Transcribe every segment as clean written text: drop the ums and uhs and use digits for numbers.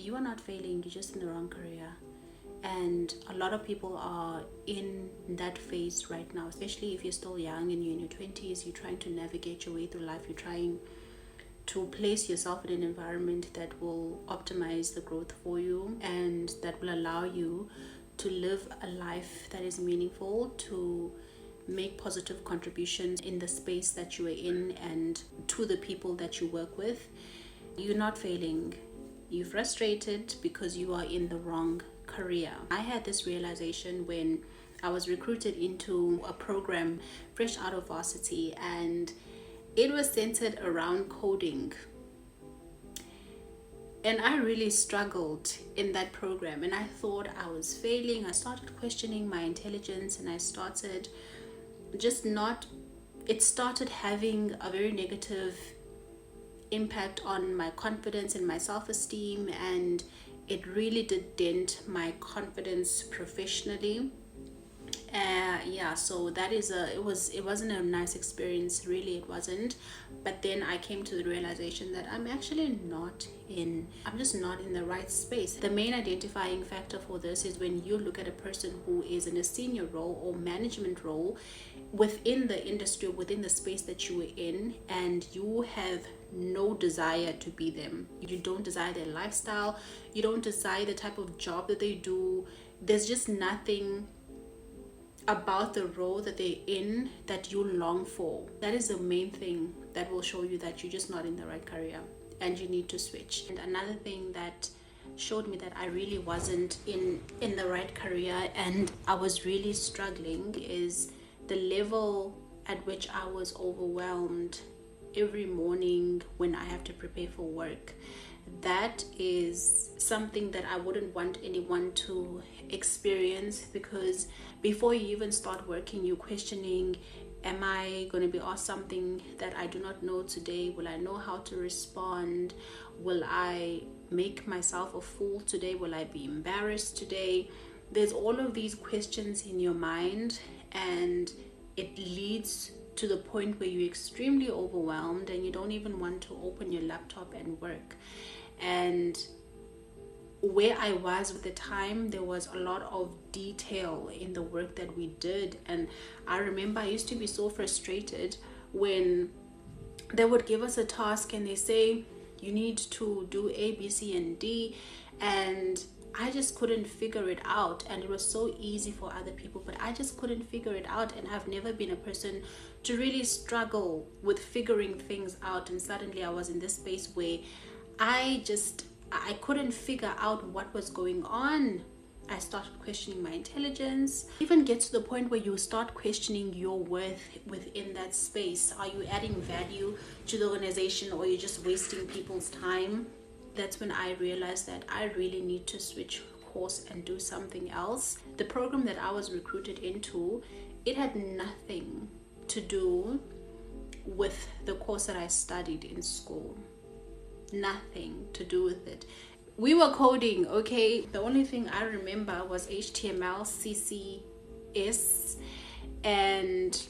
You are not failing, you're just in the wrong career. And a lot of people are in that phase right now, especially if you're still young and you're in your 20s, you're trying to navigate your way through life, you're trying to place yourself in an environment that will optimize the growth for you and that will allow you to live a life that is meaningful, to make positive contributions in the space that you are in and to the people that you work with. You're not failing. You're frustrated because you are in the wrong career. I had this realization when I was recruited into a program fresh out of varsity, and it was centered around coding. And I really struggled in that program, and I thought I was failing. I started questioning my intelligence, and I started just not, it started having a very negative impact on my confidence and my self-esteem, and it really did dent my confidence professionally. So that is it wasn't a nice experience, really, it wasn't. But then I came to the realization that I'm just not in the right space. The main identifying factor for this is when you look at a person who is in a senior role or management role within the industry, within the space that you are in, and you have no desire to be them. You don't desire their lifestyle, you don't desire the type of job that they do. There's just nothing about the role that they're in that you long for. That is the main thing that will show you that you're just not in the right career and you need to switch. And another thing that showed me that I really wasn't in the right career and I was really struggling is the level at which I was overwhelmed every morning when I have to prepare for work. That is something that I wouldn't want anyone to experience, because before you even start working, you're questioning, am I going to be asked something that I do not know today? Will I know how to respond? Will I make myself a fool today? Will I be embarrassed today? There's all of these questions in your mind, and it leads to the point where you're extremely overwhelmed and you don't even want to open your laptop and work. And where I was at the time, there was a lot of detail in the work that we did. And I remember I used to be so frustrated when they would give us a task and they say, you need to do A, B, C, and D. And I just couldn't figure it out, and it was so easy for other people, but I just couldn't figure it out. And I've never been a person to really struggle with figuring things out, and suddenly I was in this space where I couldn't figure out what was going on. I started questioning my intelligence. Even gets to the point where you start questioning your worth within that space. Are you adding value to the organization, or are you just wasting people's time? That's when I realized that I really need to switch course and do something else. The program that I was recruited into, it had nothing to do with the course that I studied in school. Nothing to do with it. We were coding, okay? The only thing I remember was HTML, CSS, and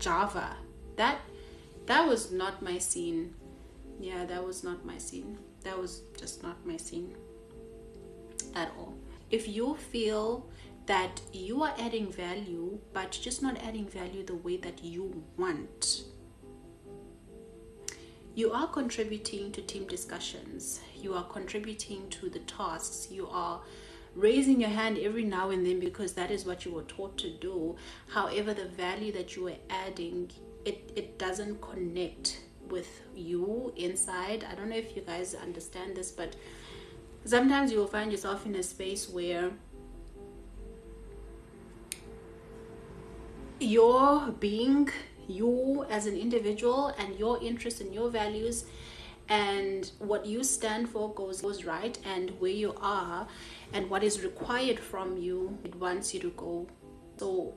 Java. That was not my scene. Yeah, that was not my scene. That was just not my scene at all. If you feel that you are adding value, but just not adding value the way that you want, you are contributing to team discussions, you are contributing to the tasks, you are raising your hand every now and then because that is what you were taught to do. However, the value that you are adding, it doesn't connect with you inside. I don't know if you guys understand this, but sometimes you will find yourself in a space where you're being you as an individual, and your interests and your values and what you stand for goes right, and where you are and what is required from you, it wants you to go. So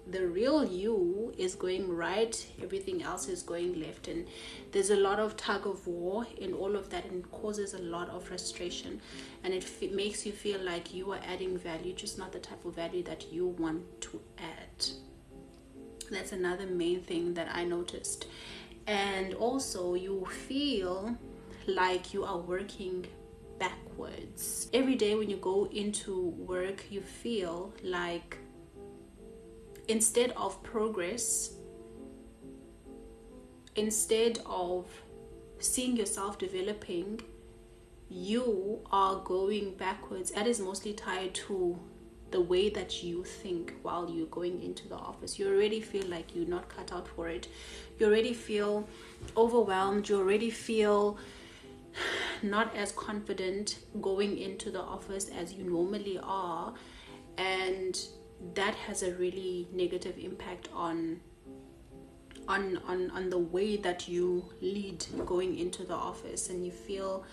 the real you is going right, everything else is going left, and there's a lot of tug of war in all of that, and it causes a lot of frustration, and it makes you feel like you are adding value, just not the type of value that you want to add. That's another main thing that I noticed. And also you feel like you are working backwards. Every day when you go into work, you feel like instead of progress, instead of seeing yourself developing, you are going backwards. That is mostly tied to the way that you think while you're going into the office. You already feel like you're not cut out for it. You already feel overwhelmed. You already feel not as confident going into the office as you normally are, and that has a really negative impact on the way that you lead going into the office, and you feel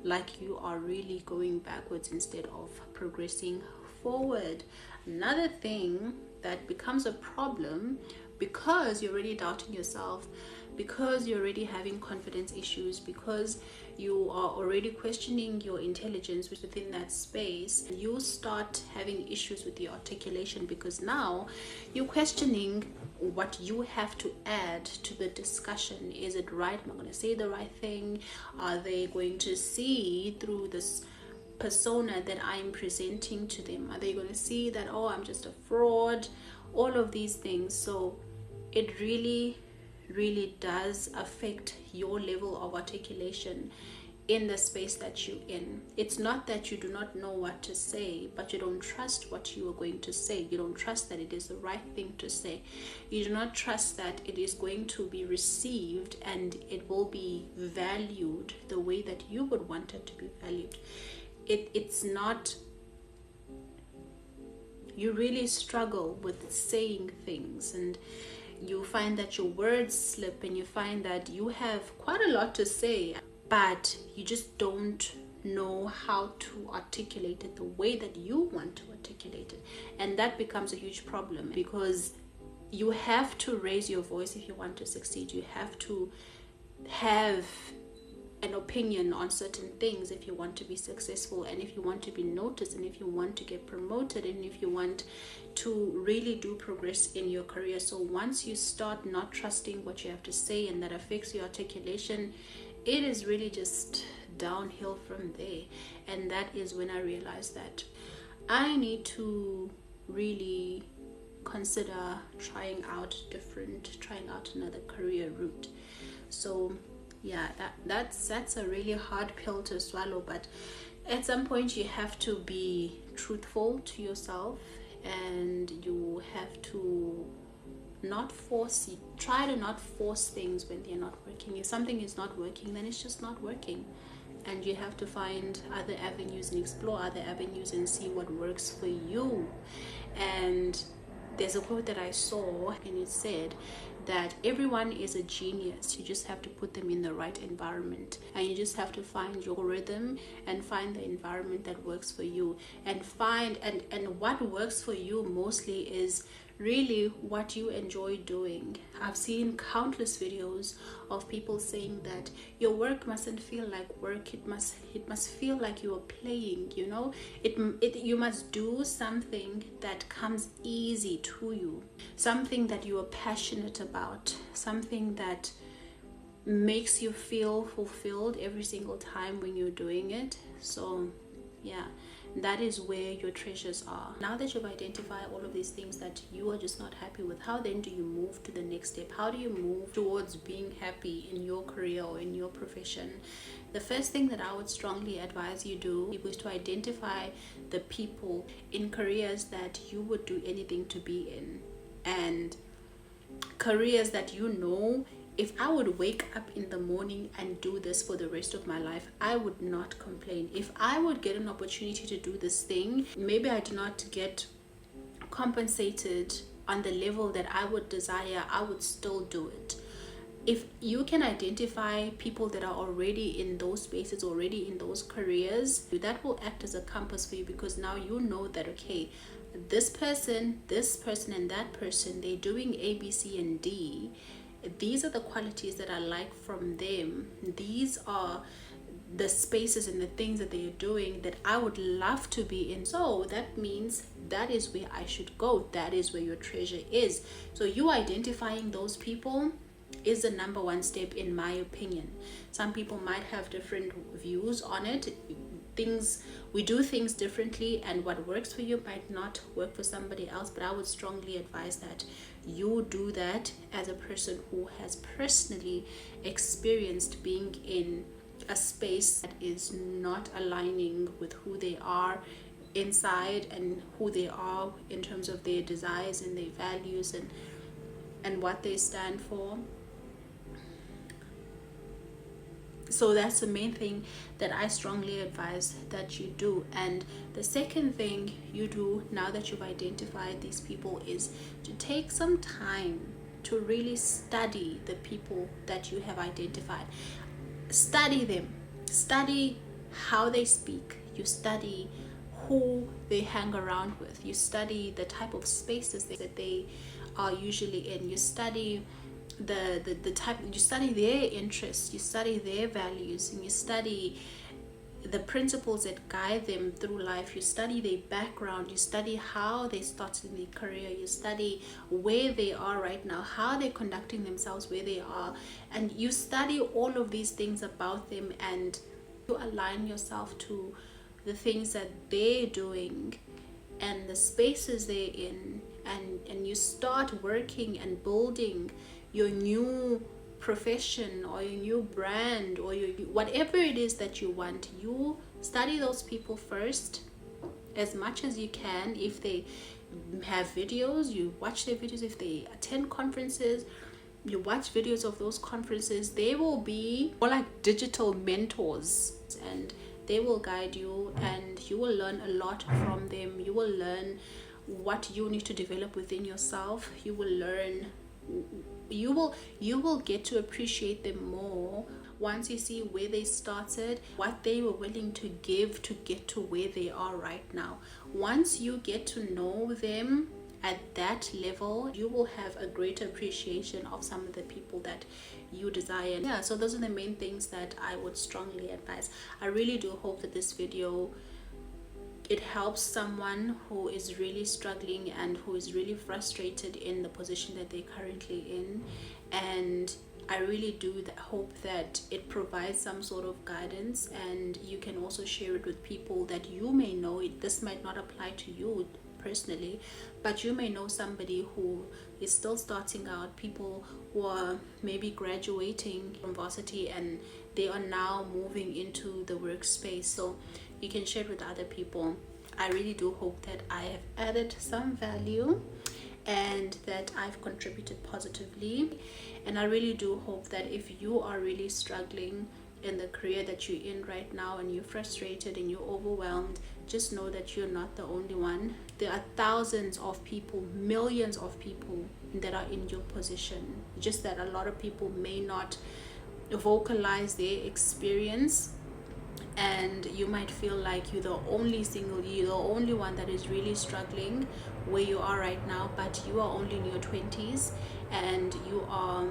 like you are really going backwards instead of progressing forward. Another thing that becomes a problem, because you're already doubting yourself, because you're already having confidence issues, because you are already questioning your intelligence within that space, you start having issues with your articulation, because now you're questioning what you have to add to the discussion. Is it right? Am I going to say the right thing? Are they going to see through this persona that I'm presenting to them? Are they going to see that, oh, I'm just a fraud? All of these things. So it really does affect your level of articulation in the space that you're in. It's not that you do not know what to say, but you don't trust what you are going to say. You don't trust that it is the right thing to say. You do not trust that it is going to be received and it will be valued the way that you would want it to be valued. It's not. You really struggle with saying things, and you find that your words slip, and you find that you have quite a lot to say, but you just don't know how to articulate it the way that you want to articulate it. And that becomes a huge problem, because you have to raise your voice if you want to succeed. You have to have an opinion on certain things if you want to be successful, and if you want to be noticed, and if you want to get promoted, and if you want to really do progress in your career. So once you start not trusting what you have to say, and that affects your articulation, it is really just downhill from there. And that is when I realized that I need to really consider trying out another career route. So yeah, that's a really hard pill to swallow, but at some point you have to be truthful to yourself, and you have to try to not force things when they're not working. If something is not working, then it's just not working, and you have to find other avenues and explore other avenues and see what works for you. And there's a quote that I saw, and it said that everyone is a genius. You just have to put them in the right environment, and you just have to find your rhythm and find the environment that works for you, and what works for you mostly is really what you enjoy doing. I've seen countless videos of people saying that your work mustn't feel like work. It must feel like you are playing, you know. You must do something that comes easy to you, something that you are passionate about, something that makes you feel fulfilled every single time when you're doing it. So yeah, that is where your treasures are. Now that you've identified all of these things that you are just not happy with, how then do you move to the next step? How do you move towards being happy in your career or in your profession? The first thing that I would strongly advise you do is to identify the people in careers that you would do anything to be in, and careers that you know, if I would wake up in the morning and do this for the rest of my life, I would not complain. If I would get an opportunity to do this thing, maybe I do not get compensated on the level that I would desire, I would still do it. If you can identify people that are already in those spaces, already in those careers, that will act as a compass for you, because now you know that, okay, this person, and that person, they're doing A, B, C, and D. These are the qualities that I like from them. These are the spaces and the things that they are doing that I would love to be in. So that means that is where I should go. That is where your treasure is. So you identifying those people is the number one step, in my opinion. Some people might have different views on it. things, we do things differently, and what works for you might not work for somebody else. But I would strongly advise that you do that as a person who has personally experienced being in a space that is not aligning with who they are inside and who they are in terms of their desires and their values and what they stand for. So that's the main thing that I strongly advise that you do. And the second thing you do, now that you've identified these people, is to take some time to really study the people that you have identified. Study them, study how they speak, you study who they hang around with, you study the type of spaces that they are usually in, you study the type, you study their interests, you study their values, and you study the principles that guide them through life. You study their background, you study how they started in their career, you study where they are right now, how they're conducting themselves where they are, and you study all of these things about them, and you align yourself to the things that they're doing and the spaces they're in, and you start working and building your new profession or your new brand or your whatever it is that you want. You study those people first as much as you can. If they have videos, you watch their videos. If they attend conferences, you watch videos of those conferences. They will be more like digital mentors, and they will guide you, and you will learn a lot from them. You will learn what you need to develop within yourself. You will learn, you will get to appreciate them more once you see where they started, what they were willing to give to get to where they are right now. Once you get to know them at that level, you will have a greater appreciation of some of the people that you desire. Yeah, so those are the main things that I would strongly advise. I really do hope that this video, it helps someone who is really struggling and who is really frustrated in the position that they're currently in. And I really do hope that it provides some sort of guidance, and you can also share it with people that you may know. This might not apply to you personally, but you may know somebody who is still starting out, people who are maybe graduating from varsity and they are now moving into the workspace. So you can share it with other people. I really do hope that I have added some value and that I've contributed positively. And I really do hope that if you are really struggling in the career that you're in right now and you're frustrated and you're overwhelmed, just know that you're not the only one. There are thousands of people, millions of people that are in your position. Just that a lot of people may not vocalize their experience, and you might feel like you're the only one that is really struggling where you are right now, but you are only in your 20s, and you are,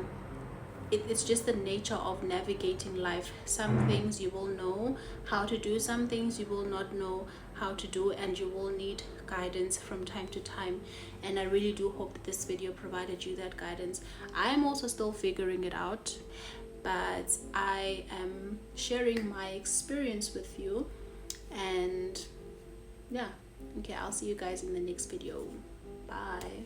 it's just the nature of navigating life. Some things you will know how to do, some things you will not know how to do, and you will need guidance from time to time. And I really do hope that this video provided you that guidance. I am also still figuring it out, but I am sharing my experience with you. And yeah, okay, I'll see you guys in the next video. Bye.